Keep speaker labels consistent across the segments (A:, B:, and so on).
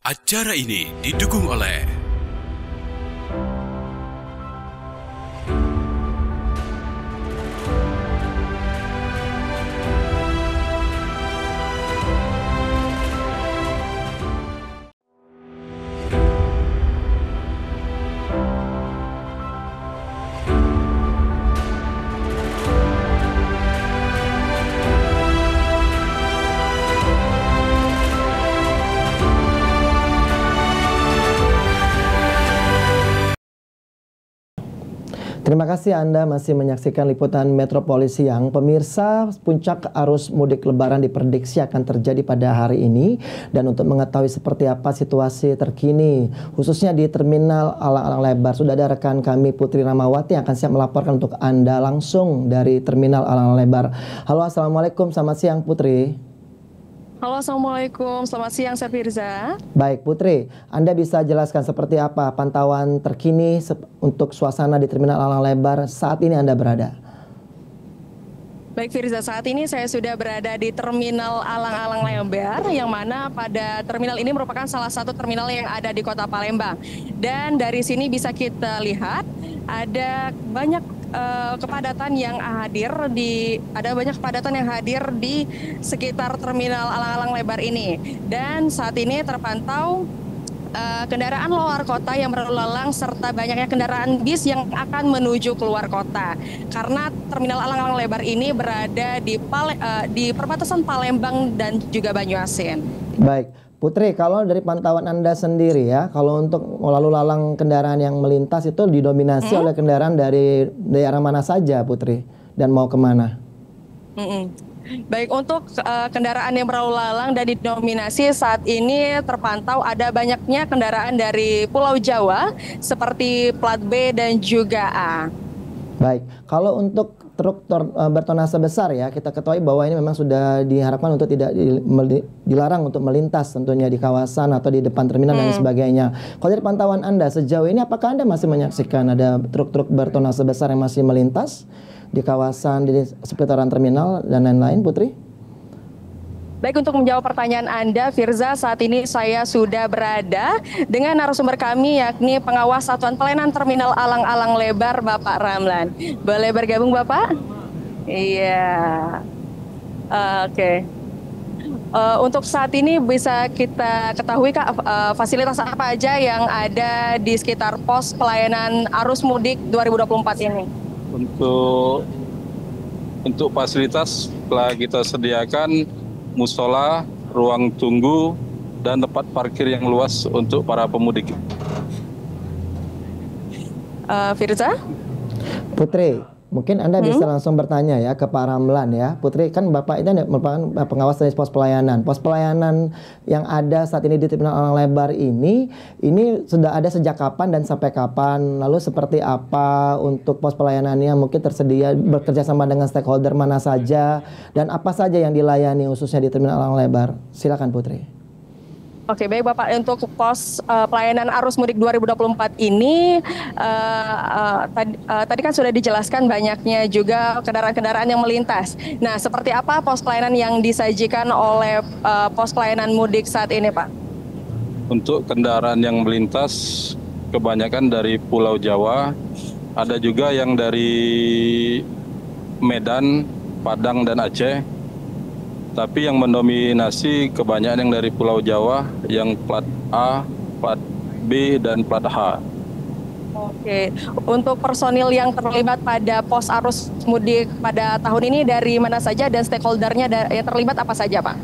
A: Acara ini didukung oleh
B: Terima kasih Anda masih menyaksikan liputan Metropolis Siang. Pemirsa, puncak arus mudik Lebaran diprediksi akan terjadi pada hari ini. Dan untuk mengetahui seperti apa situasi terkini, khususnya di Terminal Alang-Alang Lebar, sudah ada rekan kami Putri Ramawati yang akan siap melaporkan untuk Anda langsung dari Terminal Alang-Alang Lebar. Halo, Assalamualaikum, selamat siang Putri.
C: Halo, Assalamualaikum. Selamat siang, saya Firza.
B: Baik, Putri. Anda bisa jelaskan seperti apa pantauan terkini untuk suasana di Terminal Alang Lebar saat ini Anda berada?
C: Baik, Firza, saat ini saya sudah berada di Terminal Alang-Alang Lebar, yang mana pada terminal ini merupakan salah satu terminal yang ada di Kota Palembang. Dan dari sini bisa kita lihat ada banyak kepadatan yang hadir di sekitar Terminal Alang-Alang Lebar ini. Dan saat ini terpantau kendaraan luar kota yang berlalu lalang serta banyaknya kendaraan bis yang akan menuju keluar kota. Karena Terminal Alang-Alang Lebar ini berada di perbatasan Palembang dan juga Banyuasin.
B: Baik, Putri, kalau dari pantauan Anda sendiri ya, kalau untuk lalu lalang kendaraan yang melintas itu didominasi oleh kendaraan dari daerah mana saja, Putri, dan mau kemana?
C: Baik, untuk kendaraan yang berlalu lalang dan didominasi saat ini terpantau ada banyaknya kendaraan dari Pulau Jawa seperti plat B dan juga A.
B: Baik, kalau untuk truk bertonase besar ya, kita ketahui bahwa ini memang sudah diharapkan untuk tidak dilarang untuk melintas tentunya di kawasan atau di depan terminal dan sebagainya. Kalau dari pantauan Anda sejauh ini, apakah Anda masih menyaksikan ada truk-truk bertonase besar yang masih melintas di kawasan di seputaran terminal dan lain-lain, Putri?
C: Baik, untuk menjawab pertanyaan Anda, Firza, saat ini saya sudah berada dengan narasumber kami, yakni pengawas Satuan Pelayanan Terminal Alang-Alang Lebar, Bapak Ramlan. Boleh bergabung, Bapak? Iya. Oke. Untuk saat ini bisa kita ketahui, Kak, fasilitas apa aja yang ada di sekitar pos pelayanan arus mudik 2024 ini?
D: Untuk fasilitas telah kita sediakan musola, ruang tunggu, dan tempat parkir yang luas untuk para pemudik.
C: Firza?
B: Putri, mungkin Anda bisa langsung bertanya ya ke Pak Ramlan ya. Putri, kan Bapak ini merupakan pengawas dari pos pelayanan. Pos pelayanan yang ada saat ini di Terminal Alang Lebar ini sudah ada sejak kapan dan sampai kapan? Lalu seperti apa untuk pos pelayanannya? Mungkin tersedia bekerja sama dengan stakeholder mana saja dan apa saja yang dilayani khususnya di Terminal Alang Lebar? Silakan Putri.
C: Oke, baik Bapak, untuk pos pelayanan arus mudik 2024 ini tadi kan sudah dijelaskan banyaknya juga kendaraan-kendaraan yang melintas. Nah, seperti apa pos pelayanan yang disajikan oleh pos pelayanan mudik saat ini, Pak?
D: Untuk kendaraan yang melintas kebanyakan dari Pulau Jawa, ada juga yang dari Medan, Padang, dan Aceh. Tapi yang mendominasi kebanyakan yang dari Pulau Jawa, yang plat A, plat B, dan plat H.
C: Oke, untuk personil yang terlibat pada pos arus mudik pada tahun ini dari mana saja dan stakeholdernya yang terlibat apa saja, Pak?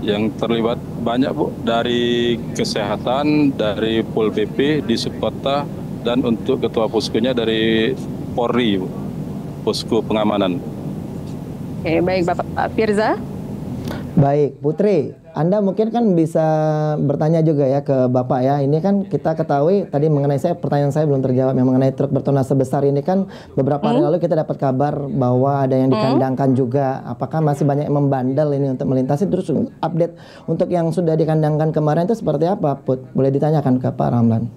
D: Yang terlibat banyak, Bu, dari kesehatan, dari Pol PP di subkota, dan untuk ketua poskonya dari Polri, Bu, posko pengamanan.
C: Oke, baik Bapak Firza.
B: Baik, Putri, Anda mungkin kan bisa bertanya juga ya ke Bapak ya. Ini kan kita ketahui tadi pertanyaan saya belum terjawab yang mengenai truk bertonase besar ini kan beberapa hari lalu kita dapat kabar bahwa ada yang dikandangkan juga. Apakah masih banyak yang membandel ini untuk melintasi? Terus update untuk yang sudah dikandangkan kemarin itu seperti apa, Put? Boleh ditanyakan ke Pak Ramlan.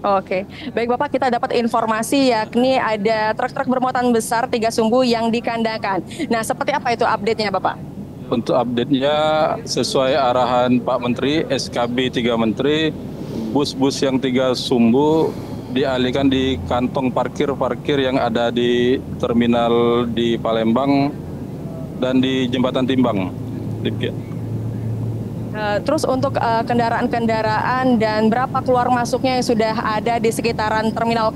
C: Oke, baik Bapak, kita dapat informasi yakni ada truk-truk bermuatan besar 3 sumbu yang dikandangkan. Nah, seperti apa itu update-nya Bapak?
D: Untuk update-nya sesuai arahan Pak Menteri, SKB 3 Menteri, bus-bus yang 3 sumbu dialihkan di kantong parkir-parkir yang ada di terminal di Palembang dan di Jembatan Timbang.
C: Terus untuk kendaraan-kendaraan dan berapa keluar masuknya yang sudah ada di sekitaran terminal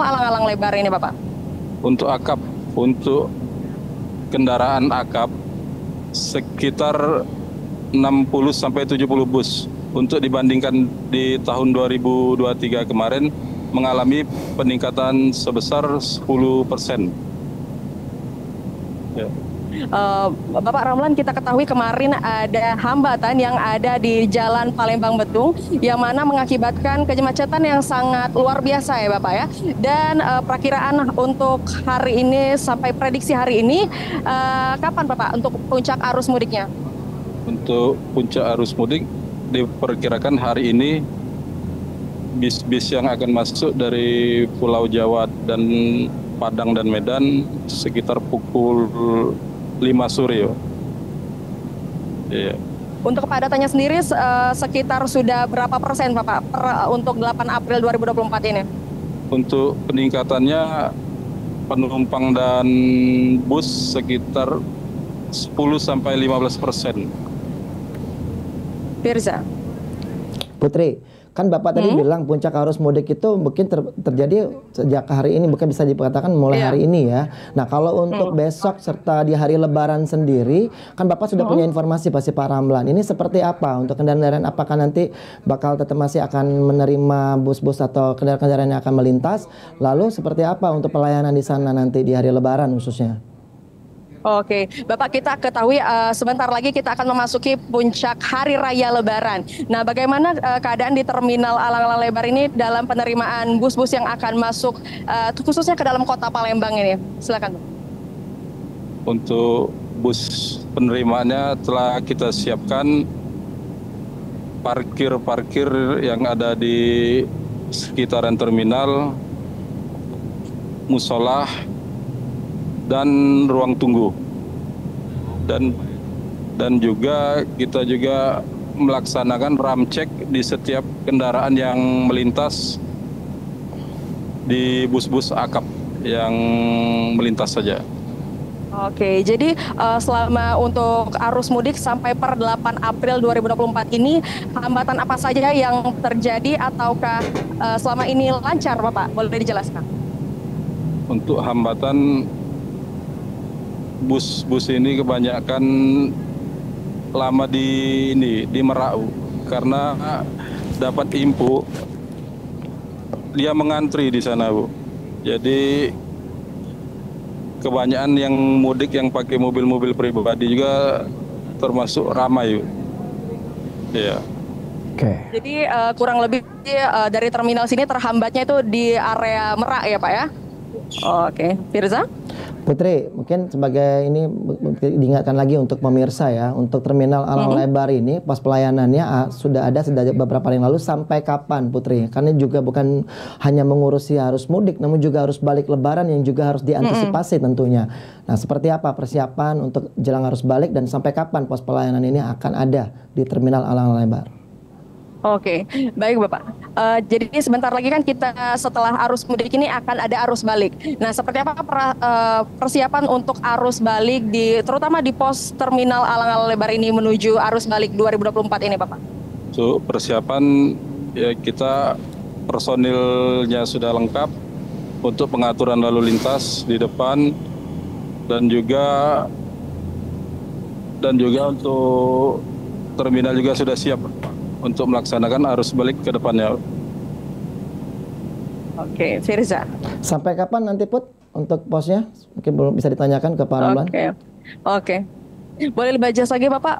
C: Alang-Alang Lebar ini, Bapak?
D: Untuk akap, untuk kendaraan akap sekitar 60 sampai 70 bus. Untuk dibandingkan di tahun 2023 kemarin mengalami peningkatan sebesar 10%. Ya.
C: Bapak Ramlan, kita ketahui kemarin ada hambatan yang ada di Jalan Palembang Betung yang mana mengakibatkan kemacetan yang sangat luar biasa ya Bapak ya. Dan perakiraan untuk hari ini sampai prediksi hari ini kapan Bapak untuk puncak arus mudiknya?
D: Untuk puncak arus mudik diperkirakan hari ini bis-bis yang akan masuk dari Pulau Jawa dan Padang dan Medan sekitar pukul 5 sore. Iya.
C: Untuk kepadatannya sendiri sekitar sudah berapa persen Bapak untuk 8 April 2024 ini?
D: Untuk peningkatannya penumpang dan bus sekitar 10 sampai 15%.
C: Firza.
B: Putri, kan Bapak tadi bilang puncak arus mudik itu mungkin terjadi sejak hari ini, bukan bisa dikatakan mulai hari ini ya. Nah kalau untuk besok serta di hari Lebaran sendiri, kan Bapak sudah punya informasi pasti Pak Ramlan. Ini seperti apa untuk kendaraan? Apakah nanti bakal tetap masih akan menerima bus-bus atau kendaraan-kendaraan yang akan melintas? Lalu seperti apa untuk pelayanan di sana nanti di hari Lebaran khususnya?
C: Oke, Bapak, kita ketahui sebentar lagi kita akan memasuki puncak Hari Raya Lebaran. Nah, bagaimana keadaan di terminal Alang-Alang Lebar ini dalam penerimaan bus-bus yang akan masuk khususnya ke dalam kota Palembang ini? Silakan.
D: Untuk bus penerimaannya telah kita siapkan parkir-parkir yang ada di sekitaran terminal, musola, dan ruang tunggu. Dan juga kita juga melaksanakan ramcek di setiap kendaraan yang melintas di bus-bus akap yang melintas saja.
C: Oke, jadi selama untuk arus mudik sampai per 8 April 2024 ini hambatan apa saja yang terjadi ataukah selama ini lancar Bapak? Boleh dijelaskan? Untuk
D: hambatan bus-bus ini kebanyakan lama di Merak karena dapat info dia mengantri di sana Bu. Jadi kebanyakan yang mudik yang pakai mobil-mobil pribadi juga termasuk ramai Bu. Iya.
B: Oke.
C: Jadi kurang lebih dari terminal sini terhambatnya itu di area Merak ya Pak ya? Oke, Firza?
B: Putri, mungkin sebagai ini diingatkan lagi untuk pemirsa ya, untuk terminal Alang Lebar ini pos pelayanannya sudah ada sejak beberapa hari yang lalu. Sampai kapan Putri? Karena juga bukan hanya mengurusi arus mudik, namun juga arus balik Lebaran yang juga harus diantisipasi tentunya. Nah, seperti apa persiapan untuk jelang arus balik dan sampai kapan pos pelayanan ini akan ada di terminal Alang Lebar?
C: Oke, baik Bapak. Jadi sebentar lagi kan kita setelah arus mudik ini akan ada arus balik. Nah, seperti apa persiapan untuk arus balik terutama di pos terminal Alang-Alang Lebar ini menuju arus balik 2024 ini, Bapak?
D: So, persiapan ya kita personilnya sudah lengkap untuk pengaturan lalu lintas di depan dan juga untuk terminal juga sudah siap untuk melaksanakan arus balik ke depannya.
C: Oke, Firza.
B: Sampai kapan nanti Put untuk posnya? Mungkin belum bisa ditanyakan ke Pak Ramlan.
C: Oke. Boleh dibaca lagi Bapak,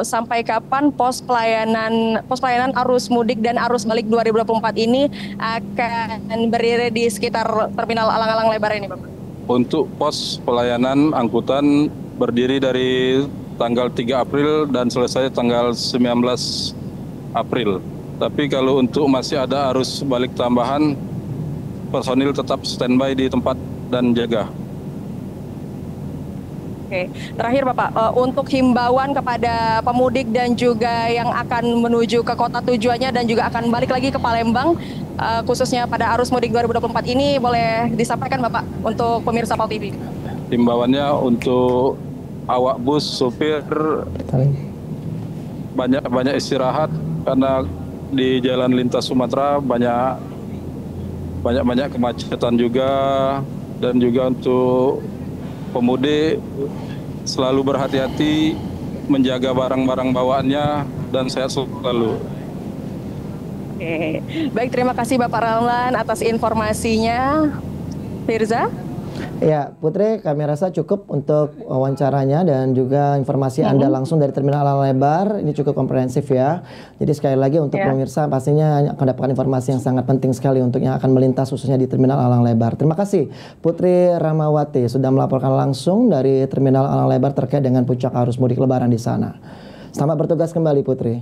C: sampai kapan pos pelayanan arus mudik dan arus balik 2024 ini akan berdiri di sekitar terminal Alang-Alang Lebar ini Bapak?
D: Untuk pos pelayanan angkutan berdiri dari tanggal 3 April dan selesai tanggal 19 April. Tapi kalau untuk masih ada arus balik tambahan, personil tetap standby di tempat dan jaga.
C: Oke, terakhir Bapak, untuk himbauan kepada pemudik dan juga yang akan menuju ke kota tujuannya dan juga akan balik lagi ke Palembang, khususnya pada arus mudik 2024 ini, boleh disampaikan Bapak untuk pemirsa PAL TV.
D: Himbauannya untuk awak bus, supir, banyak istirahat karena di jalan lintas Sumatera banyak kemacetan juga, dan juga untuk pemudik selalu berhati-hati menjaga barang-barang bawaannya dan sehat selalu.
C: Oke, baik, terima kasih Bapak Ramlan atas informasinya. Firza?
B: Ya, Putri, kami rasa cukup untuk wawancaranya dan juga informasi Anda langsung dari Terminal Alang Lebar. Ini cukup komprehensif ya. Jadi sekali lagi untuk pemirsa pastinya akan dapatkan informasi yang sangat penting sekali untuk yang akan melintas khususnya di Terminal Alang Lebar. Terima kasih Putri Ramawati sudah melaporkan langsung dari Terminal Alang Lebar terkait dengan puncak arus mudik Lebaran di sana. Selamat bertugas kembali Putri.